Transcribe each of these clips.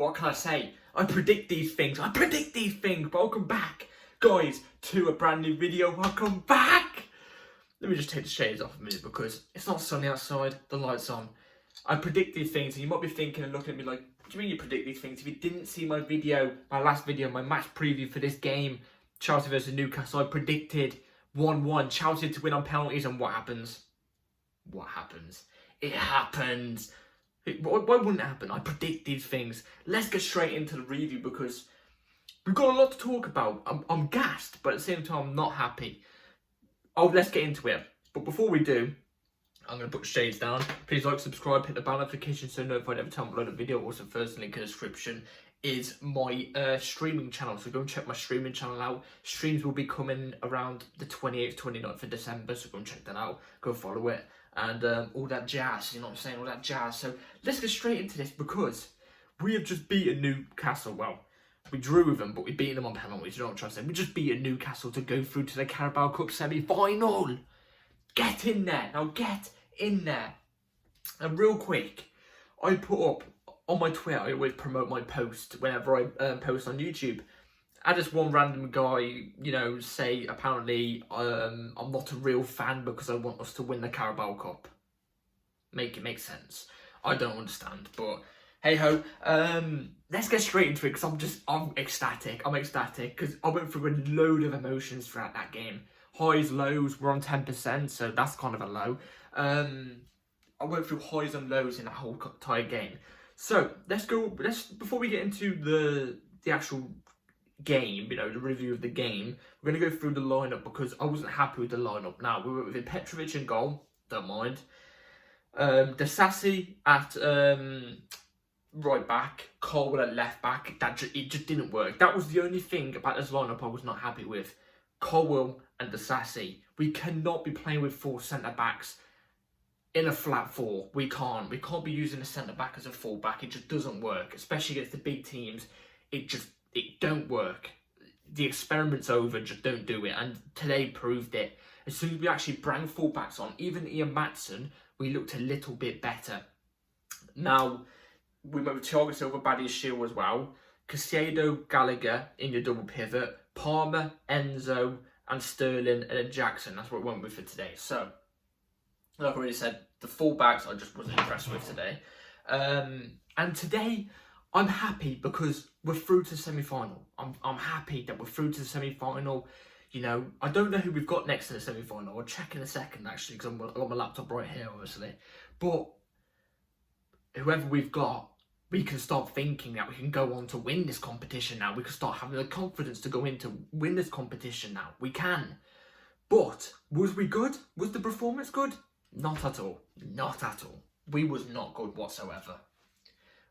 What can I say? I predict these things. Welcome back, guys, to a brand new video. Welcome back. Let me just take the shades off a minute because it's not sunny outside. The light's on. I predict these things, and you might be thinking and looking at me like, what do you mean you predict these things? If you didn't see my video, my last video, my match preview for this game, Chelsea versus Newcastle, I predicted 1-1, Chelsea to win on penalties, and what happens? What happens? It happens. Why wouldn't it happen? I predict these things. Let's get straight into the review because we've got a lot to talk about. I'm gassed, but at the same time, I'm not happy. Oh, let's get into it. But before we do, I'm going to put shades down. Please like, subscribe, hit the bell notification so notified every time I upload a video. Also, first link in the description is my streaming channel. So go and check my streaming channel out. Streams will be coming around the 28th, 29th of December. So go and check that out. Go follow it. And all that jazz, you know what I'm saying? All that jazz. So let's get straight into this because we have just beaten Newcastle. Well, we drew with them, but we beat them on penalties. You know what I'm trying to say? We just beat Newcastle to go through to the Carabao Cup semi-final. Get in there. Now get in there. And real quick, I put up on my Twitter, I always promote my post whenever I post on YouTube. I had this one random guy, you know, say apparently I'm not a real fan because I want us to win the Carabao Cup. Make it make sense. I don't understand, but hey ho. Let's get straight into it because I'm ecstatic. I'm ecstatic because I went through a load of emotions throughout that game. Highs, lows, we're on 10%, so that's kind of a low. I went through highs and lows in that whole entire game. So before we get into the actual game, you know, the review of the game, we're going to go through the lineup because I wasn't happy with the lineup. Now, we were with Petrovic in goal, don't mind. Desassi at right back, Colwell at left back, it just didn't work. That was the only thing about this lineup I was not happy with. Colwell and Desassi. We cannot be playing with 4 centre-backs in a flat 4. We can't be using a centre-back as a full-back. It just doesn't work, especially against the big teams. It don't work. The experiment's over, just don't do it. And today proved it. As soon as we actually bring full-backs on, even Ian Matson, we looked a little bit better. Now, we went with Thiago Silva, Badiashile as well. Caicedo, Gallagher in your double pivot. Palmer, Enzo, and Sterling, and then Jackson. That's what we went with for today. So, like I already said, the full-backs I just wasn't impressed with today. And today, I'm happy because we're through to the semi-final. I'm happy that we're through to the semi-final. You know, I don't know who we've got next to the semi-final. I'll check in a second, actually, because I've got my laptop right here, obviously. But whoever we've got, we can start thinking that we can go on to win this competition now. We can start having the confidence to go in to win this competition now. We can. But, was we good? Was the performance good? Not at all. Not at all. We was not good whatsoever.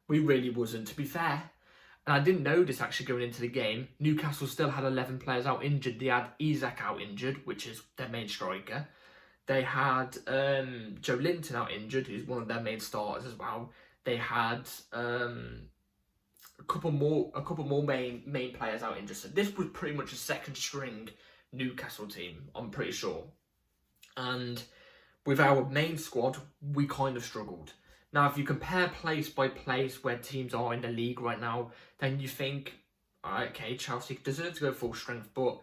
We really wasn't, to be fair. And I didn't know this actually going into the game. Newcastle still had 11 players out injured. They had Isak out injured, which is their main striker. They had Joe Linton out injured, who's one of their main starters as well. They had a couple more main players out injured. So this was pretty much a second string Newcastle team, I'm pretty sure. And with our main squad, we kind of struggled. Now, if you compare place by place where teams are in the league right now, then you think, alright, okay, Chelsea deserve to go full strength, but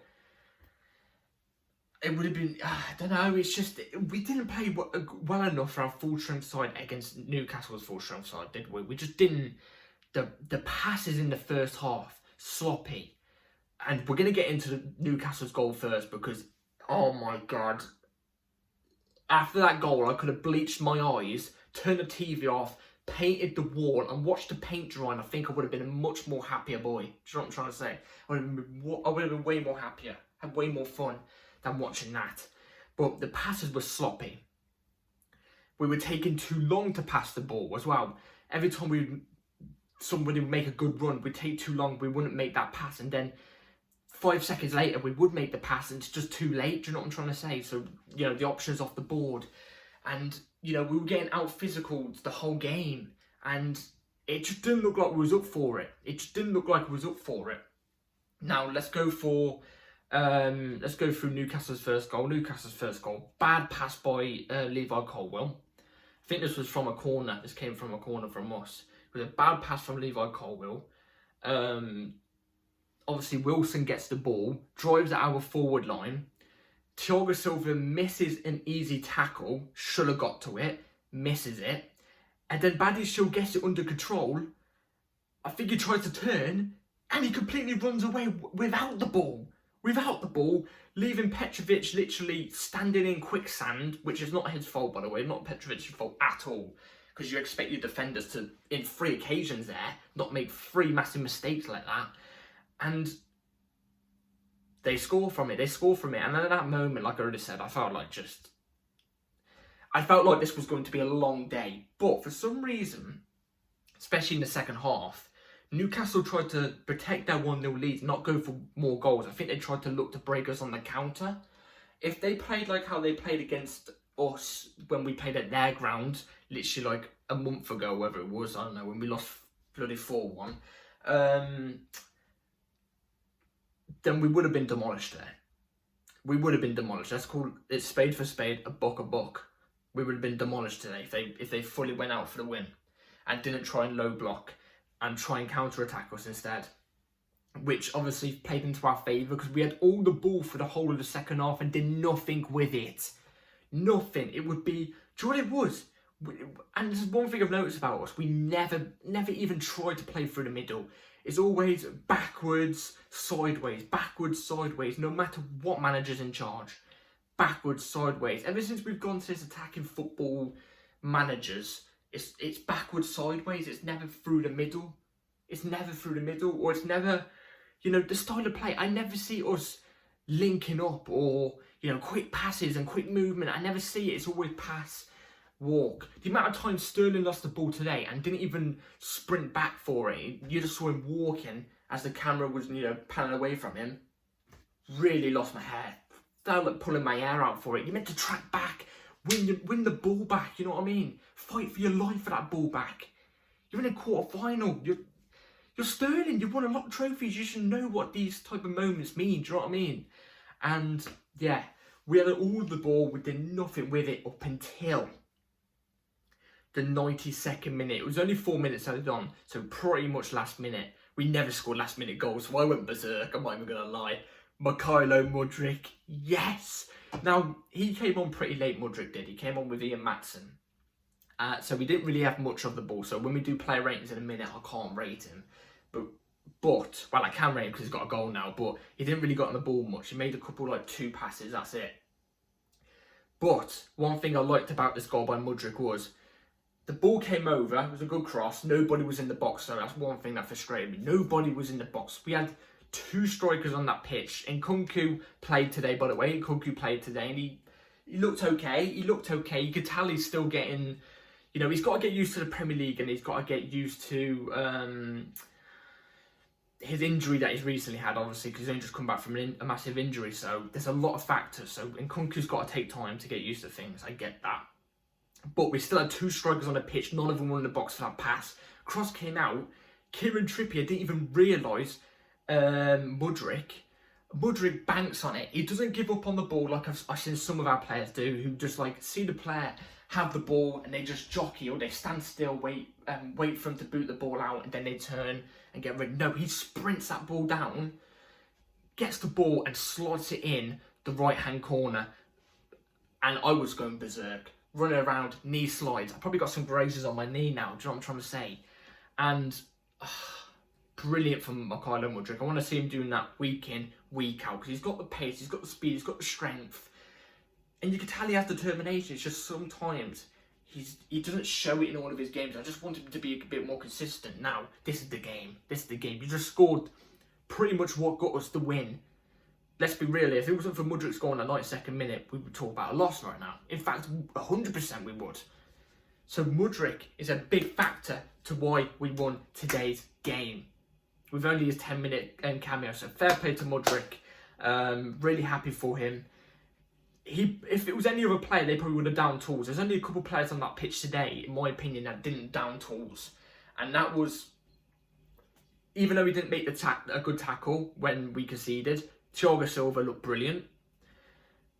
it would have been, I don't know, it's just, we didn't play well enough for our full strength side against Newcastle's full strength side, did we? We just didn't, the passes in the first half, sloppy. And we're going to get into Newcastle's goal first because, oh my God, after that goal, I could have bleached my eyes, turned the TV off, painted the wall, and watched the paint dry, and I think I would have been a much more happier boy. Do you know what I'm trying to say? I would have been way more happier, had way more fun than watching that. But the passes were sloppy. We were taking too long to pass the ball as well. Every time somebody would make a good run, we'd take too long, we wouldn't make that pass, and then 5 seconds later, we would make the pass, and it's just too late. Do you know what I'm trying to say? So, you know, the options off the board. And, you know, we were getting out physical the whole game. And it just didn't look like we was up for it. Now, let's go through Newcastle's first goal. Bad pass by Levi Colwell. I think this was from a corner. This came from a corner from us. It was a bad pass from Levi Colwill. Obviously, Wilson gets the ball, drives at our forward line. Thiago Silva misses an easy tackle, should have got to it, misses it. And then Badiashile gets it under control. I think he tries to turn, and he completely runs away without the ball. Without the ball, leaving Petrovic literally standing in quicksand, which is not his fault, by the way, not Petrovic's fault at all. Because you expect your defenders to, in 3 occasions there, not make 3 massive mistakes like that. And they score from it. And at that moment, like I already said, I felt like this was going to be a long day. But for some reason, especially in the second half, Newcastle tried to protect their 1-0 lead, not go for more goals. I think they tried to look to break us on the counter. If they played like how they played against us when we played at their ground, literally like a month ago, whether it was, I don't know, when we lost bloody 4-1, then we would have been demolished there. We would have been demolished. Let's call it spade for spade, a buck a buck. We would have been demolished today if they fully went out for the win and didn't try and low block and try and counter-attack us instead. Which obviously played into our favour because we had all the ball for the whole of the second half and did nothing with it. Nothing. It would be... Do you know what it was? And this is one thing I've noticed about us. We never even tried to play through the middle. It's always backwards, sideways, no matter what manager's in charge. Backwards, sideways. Ever since we've gone to this attacking football managers, it's backwards, sideways. It's never through the middle. Or it's never, the style of play. I never see us linking up or, quick passes and quick movement. I never see it. It's always pass, walk. The amount of times Sterling lost the ball today and didn't even sprint back for it. You just saw him walking as the camera was, panning away from him. Really lost my hair. Felt like pulling my hair out for it. You're meant to track back, win the ball back. You know what I mean? Fight for your life for that ball back. You're in a quarter-final. You're Sterling. You've won a lot of trophies. You should know what these type of moments mean. Do you know what I mean? And yeah, we had all the ball. We did nothing with it up until the 92nd minute. It was only 4 minutes added on, so pretty much last minute. We never scored last minute goals, so I went berserk. I'm not even gonna lie. Mudryk, yes. Now he came on pretty late. Mudryk did. He came on with Ian Matson. So we didn't really have much of the ball. So when we do player ratings in a minute, I can't rate him. But well, I can rate him because he's got a goal now. But he didn't really got on the ball much. He made a couple, 2 passes. That's it. But one thing I liked about this goal by Mudryk was the ball came over. It was a good cross. Nobody was in the box. So that's one thing that frustrated me. Nobody was in the box. We had 2 strikers on that pitch. And Nkunku played today, by the way. And he looked okay. You could tell he's still getting... he's got to get used to the Premier League and he's got to get used to his injury that he's recently had, obviously, because he's only just come back from a massive injury. So there's a lot of factors. So Nkunku's got to take time to get used to things. I get that. But we still had 2 strikers on the pitch. None of them were in the box for that pass. Cross came out. Kieran Trippier didn't even realise Mudryk banks on it. He doesn't give up on the ball like I've seen some of our players do, who just see the player have the ball and they just jockey or they stand still, wait for him to boot the ball out and then they turn and get rid. No, he sprints that ball down, gets the ball and slots it in the right hand corner. And I was going berserk, running around, knee slides. I probably got some braces on my knee now. Do you know what I'm trying to say? And brilliant from Mudryk. I want to see him doing that week in, week out, because he's got the pace, he's got the speed, he's got the strength. And you can tell he has determination. It's just sometimes he doesn't show it in all of his games. I just want him to be a bit more consistent. Now, this is the game. You just scored pretty much what got us the win. Let's be real here. If it wasn't for Mudryk scoring in the 92nd minute, we would talk about a loss right now. In fact, 100% we would. So Mudryk is a big factor to why we won today's game. With only his 10-minute cameo. So fair play to Mudryk. Really happy for him. If it was any other player, they probably would have downed tools. There's only a couple of players on that pitch today, in my opinion, that didn't down tools. And that was, even though he didn't make a good tackle when we conceded, Thiago Silva looked brilliant.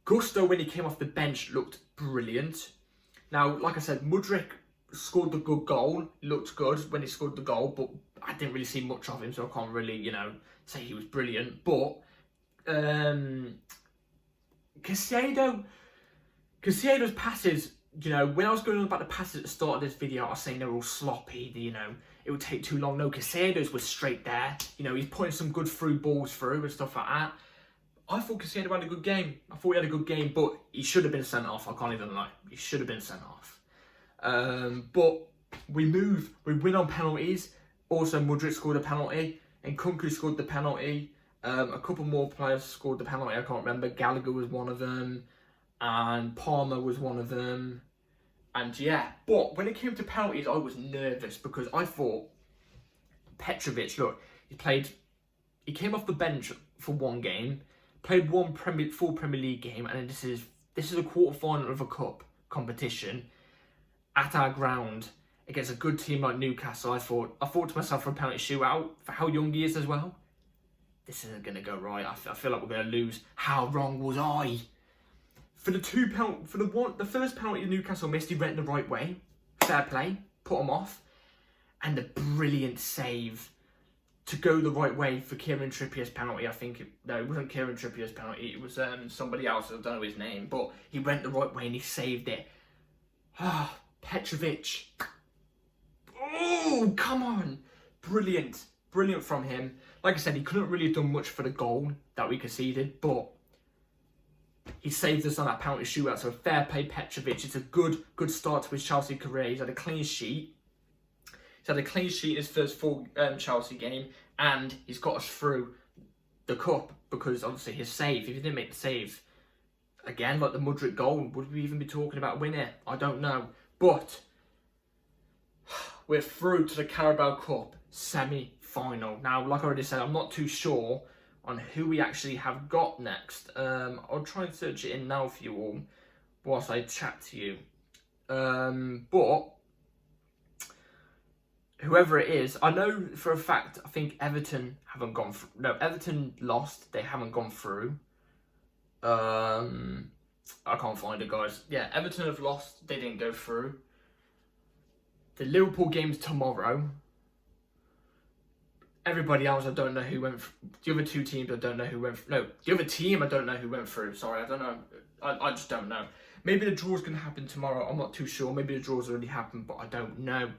Gusto, when he came off the bench, looked brilliant. Now, like I said, Mudryk scored the good goal. Looked good when he scored the goal, but I didn't really see much of him, so I can't really, say he was brilliant. But Caicedo's passes, when I was going on about the passes at the start of this video, I was saying they were all sloppy, it would take too long. No, Caicedo's was straight there. He's putting some good through balls through and stuff like that. I thought Caicedo had a good game. But he should have been sent off. I can't even lie. He should have been sent off. But we win on penalties. Also, Mudryk scored a penalty, and Kunku scored the penalty. A couple more players scored the penalty. I can't remember. Gallagher was one of them, and Palmer was one of them. And yeah, but when it came to penalties, I was nervous because I thought Petrovic. Look, he came off the bench for one game, played one full Premier League game, and then this is a quarter-final of a cup competition at our ground against a good team like Newcastle. I thought to myself, for a penalty shootout, for how young he is as well, this isn't going to go right. I feel like we're going to lose. How wrong was I? For the first penalty Newcastle missed, he went the right way. Fair play, put him off, and the brilliant save to go the right way for Kieran Trippier's penalty. It wasn't Kieran Trippier's penalty. It was somebody else. I don't know his name, but he went the right way and he saved it. Petrovic. Oh, come on. Brilliant from him. Like I said, he couldn't really have done much for the goal that we conceded, but he saved us on that penalty shootout. So fair play, Petrovic. It's a good start to his Chelsea career. He's had a clean sheet. He's had a clean sheet in his first full Chelsea game, and he's got us through the cup because obviously his save. If he didn't make the save, again, like the Mudryk goal, would we even be talking about winning? I don't know. But we're through to the Carabao Cup semi-final. Now, like I already said, I'm not too sure on who we actually have got next. I'll try and search it in now for you all whilst I chat to you. But whoever it is, I know for a fact, I think Everton haven't gone through. No, Everton lost. They haven't gone through. I can't find it, guys. Yeah, Everton have lost. They didn't go through. The Liverpool game's tomorrow. Everybody else, I don't know who went. The other two teams, I don't know who went. No, the other team, I don't know who went through. Sorry, I don't know. I just don't know. Maybe the draw's going to happen tomorrow. I'm not too sure. Maybe the draw's already happened, but I don't know.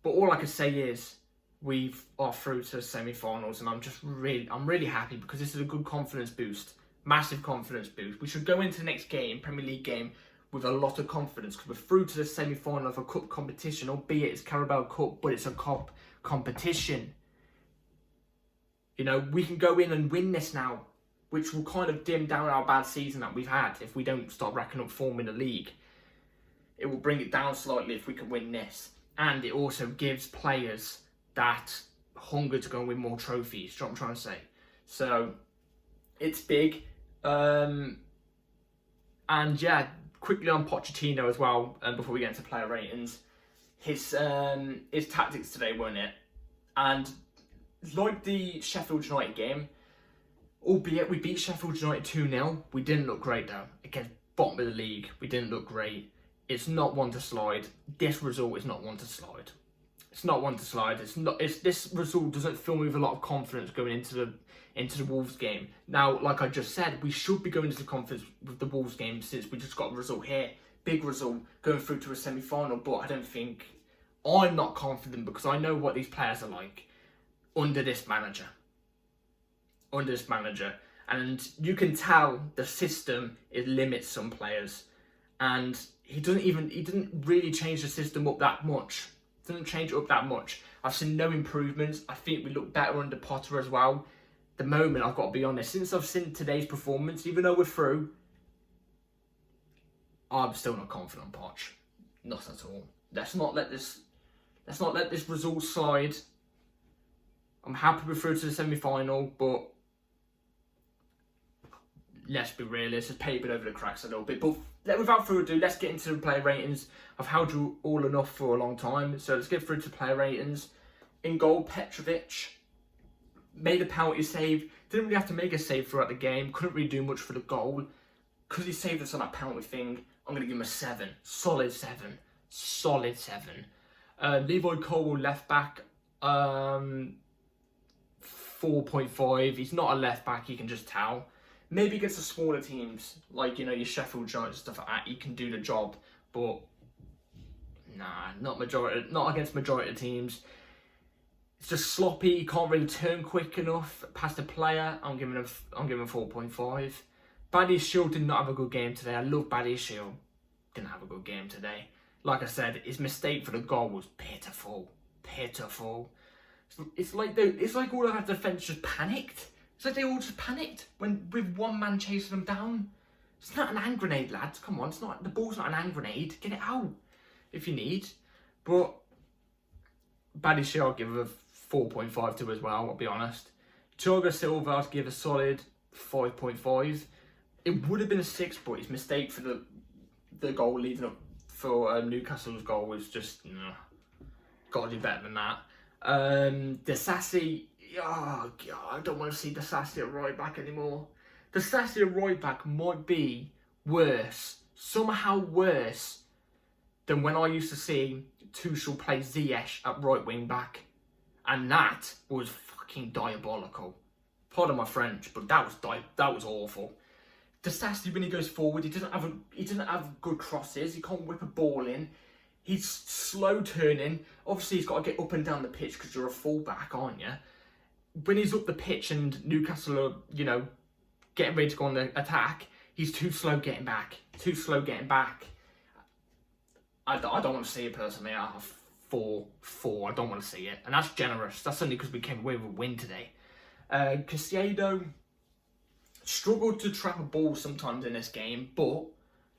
But all I can say is we are through to the semi-finals, and I'm really happy because this is a good confidence boost, massive confidence boost. We should go into the next game, Premier League game, with a lot of confidence because we're through to the semi-final of a cup competition, albeit it's Carabao Cup, but it's a cup competition. We can go in and win this now, which will kind of dim down our bad season that we've had if we don't start racking up form in the league. It will bring it down slightly if we can win this. And it also gives players that hunger to go and win more trophies. Do you know what I'm trying to say? So, it's big. And yeah, quickly on Pochettino as well, before we get into player ratings. His tactics today, weren't it? And like the Sheffield United game, albeit we beat Sheffield United 2-0, we didn't look great though. Against bottom of the league, we didn't look great. It's not one to slide. This result is not one to slide. It's not one to slide. This result doesn't fill me with a lot of confidence going into the Wolves game. Now, like I just said, we should be going into the confidence with the Wolves game since we just got a result here. Big result, going through to a semi-final, but I'm not confident because I know what these players are like under this manager. And you can tell the system, it limits some players. And he didn't really change the system up that much. Didn't change it up that much. I've seen no improvements. I think we look better under Potter as well. The moment, I've got to be honest, since I've seen today's performance, even though we're through, I'm still not confident on Poch. Not at all. Let's not let this result slide. I'm happy we're through to the semi-final, but let's be realistic, paper over the cracks a little bit. But without further ado, let's get into the player ratings. I've held you all enough for a long time, so let's get through to player ratings. In goal, Petrovic made a penalty save. Didn't really have to make a save throughout the game. Couldn't really do much for the goal. Because he saved us on that penalty thing, I'm going to give him a 7. Solid 7. solid 7. Levi Cole, left back, 4.5. He's not a left back, you can just tell. Maybe against the smaller teams, like, you know, your Sheffield Giants, stuff like that, he can do the job. But, nah, not against majority of teams. It's just sloppy, he can't really turn quick enough past the player. I'm giving him 4.5. Badie Shield did not have a good game today. I love Badie Shield. Didn't have a good game today. Like I said, his mistake for the goal was pitiful. Pitiful. It's like all of our defence just panicked. It's like they all just panicked with one man chasing them down. It's not an hand grenade, lads. Come on, the ball's not an hand grenade. Get it out if you need. But Badie Shield, I'll give a 4.5 to as well, I'll be honest. Thiago Silva, I'd give a solid 5.5. It would have been a 6, but his mistake for the goal leading up for Newcastle's goal was just, got to do better than that. Disasi, oh God, I don't want to see Disasi at right back anymore. Disasi at right back might be worse, somehow worse, than when I used to see Tuchel play Ziyech at right wing back. And that was fucking diabolical. Pardon my French, but that was awful. Disasi, when he goes forward, he doesn't have good crosses. He can't whip a ball in. He's slow turning. Obviously, he's got to get up and down the pitch because you're a fullback, aren't you? When he's up the pitch and Newcastle are, getting ready to go on the attack, he's too slow getting back. I don't want to see it personally. 4. I don't want to see it. And that's generous. That's only because we came away with a win today. Caicedo struggled to trap a ball sometimes in this game, but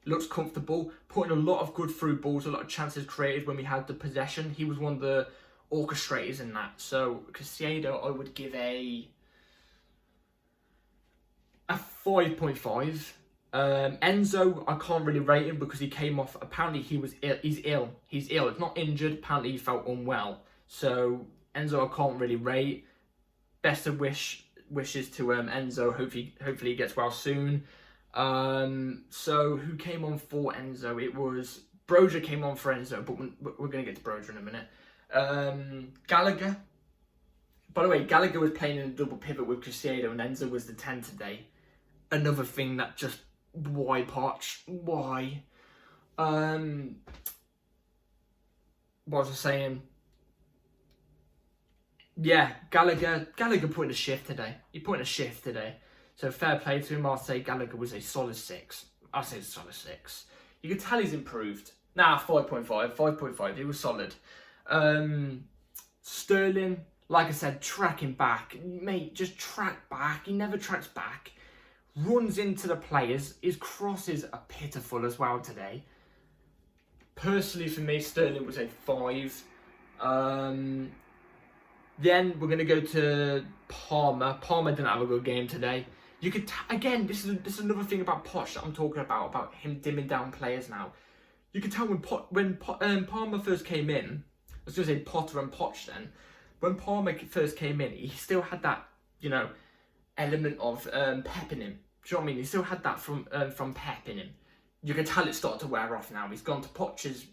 looks comfortable, putting a lot of good through balls, a lot of chances created when we had the possession. He was one of the orchestrators in that. So Caicedo, I would give a 5.5. Enzo, I can't really rate him because he came off. Apparently, he's ill. He's not injured. Apparently, he felt unwell. So Enzo, I can't really rate. Best of wishes to Enzo. Hopefully, he gets well soon. So who came on for Enzo? It was Broja came on for Enzo, but we're going to get to Broja in a minute. Gallagher. By the way, Gallagher was playing in a double pivot with Caicedo, and Enzo was the 10 today. Another thing that just, why, Poch? Why? What was I saying? Yeah, Gallagher put in a shift today. He put in a shift today. So fair play to him. I'll say Gallagher was a solid 6. I'll say it's a solid 6. You can tell he's improved. 5.5. 5.5. He was solid. Sterling, like I said, tracking back. Mate, just track back. He never tracks back. Runs into the players. His crosses are pitiful as well today. Personally, for me, Sterling was a 5. Then we're going to go to Palmer. Palmer didn't have a good game today. You could again, this is another thing about Poch that I'm talking about him dimming down players now. You could tell when Palmer first came in, I was going to say Potter and Poch then. When Palmer first came in, he still had that, element of pep in him. Do you know what I mean? He still had that from pep in him. You can tell it started to wear off now. He's gone to Poch's,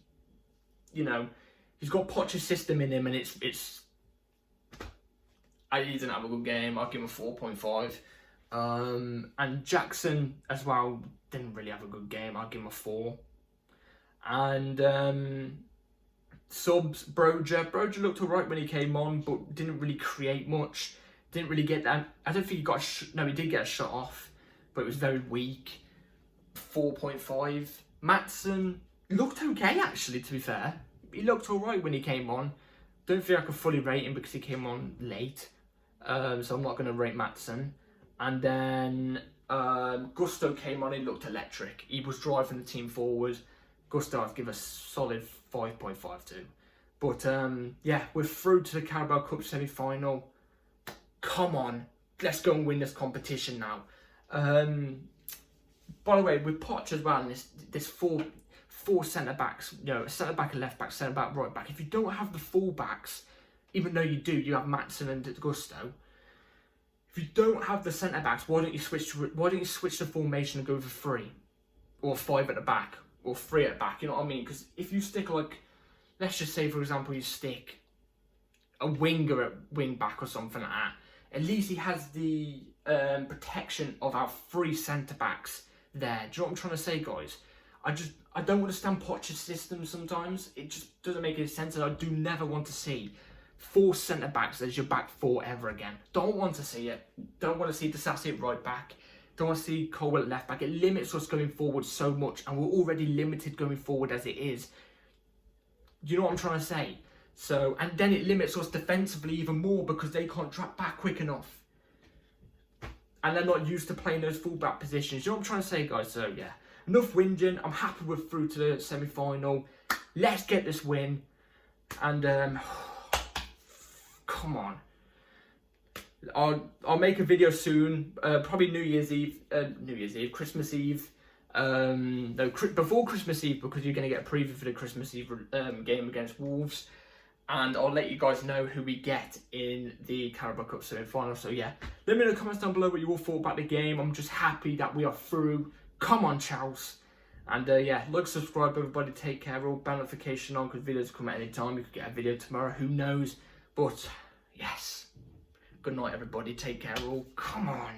he's got Poch's system in him, and he didn't have a good game. I'll give him a 4.5. And Jackson as well didn't really have a good game. I'll give him a 4. And subs, Broja looked alright when he came on, but didn't really create much. Didn't really get that. I don't think he got he did get a shot off, but it was very weak. 4.5. Maatsen looked okay, actually, to be fair. He looked alright when he came on. Don't think I could fully rate him because he came on late. So I'm not going to rate Maatsen. And then Gusto came on, he looked electric. He was driving the team forward. Gusto, I'd give a solid 5.5 to. But yeah, we're through to the Carabao Cup semi-final. Come on, let's go and win this competition now. By the way, with Poch as well, and this four centre-backs, centre-back and left-back, centre-back, right-back. If you don't have the full-backs, even though you do, you have Maatsen and Gusto. If you don't have the centre-backs, why don't you switch the formation and go for 3? Or 5 at the back? or three at back, you know what I mean? Because if you stick like, let's just say for example you stick a winger at wing back or something like that, at least he has the protection of our three centre backs there. Do you know what I'm trying to say, guys? I don't understand Poch's system sometimes. It just doesn't make any sense, and I do never want to see 4 centre backs as your back 4 ever again. Don't want to see it. Don't want to see Disassi at right back. Don't want to see Colwell at left back. It limits us going forward so much, and we're already limited going forward as it is. You know what I'm trying to say? So, and then it limits us defensively even more because they can't drop back quick enough. And they're not used to playing those full-back positions. You know what I'm trying to say, guys? So, yeah. Enough whinging. I'm happy we're through to the semi-final. Let's get this win. And, come on. I'll make a video soon. Probably Christmas Eve. No, before Christmas Eve, because you're going to get a preview for the Christmas Eve game against Wolves. And I'll let you guys know who we get in the Carabao Cup semi-final. So yeah, let me know in the comments down below what you all thought about the game. I'm just happy that we are through. Come on, Charles. And yeah, like, subscribe, everybody. Take care. All notification on, because videos come at any time. You could get a video tomorrow. Who knows? But yes, good night, everybody. Take care. All. Come on.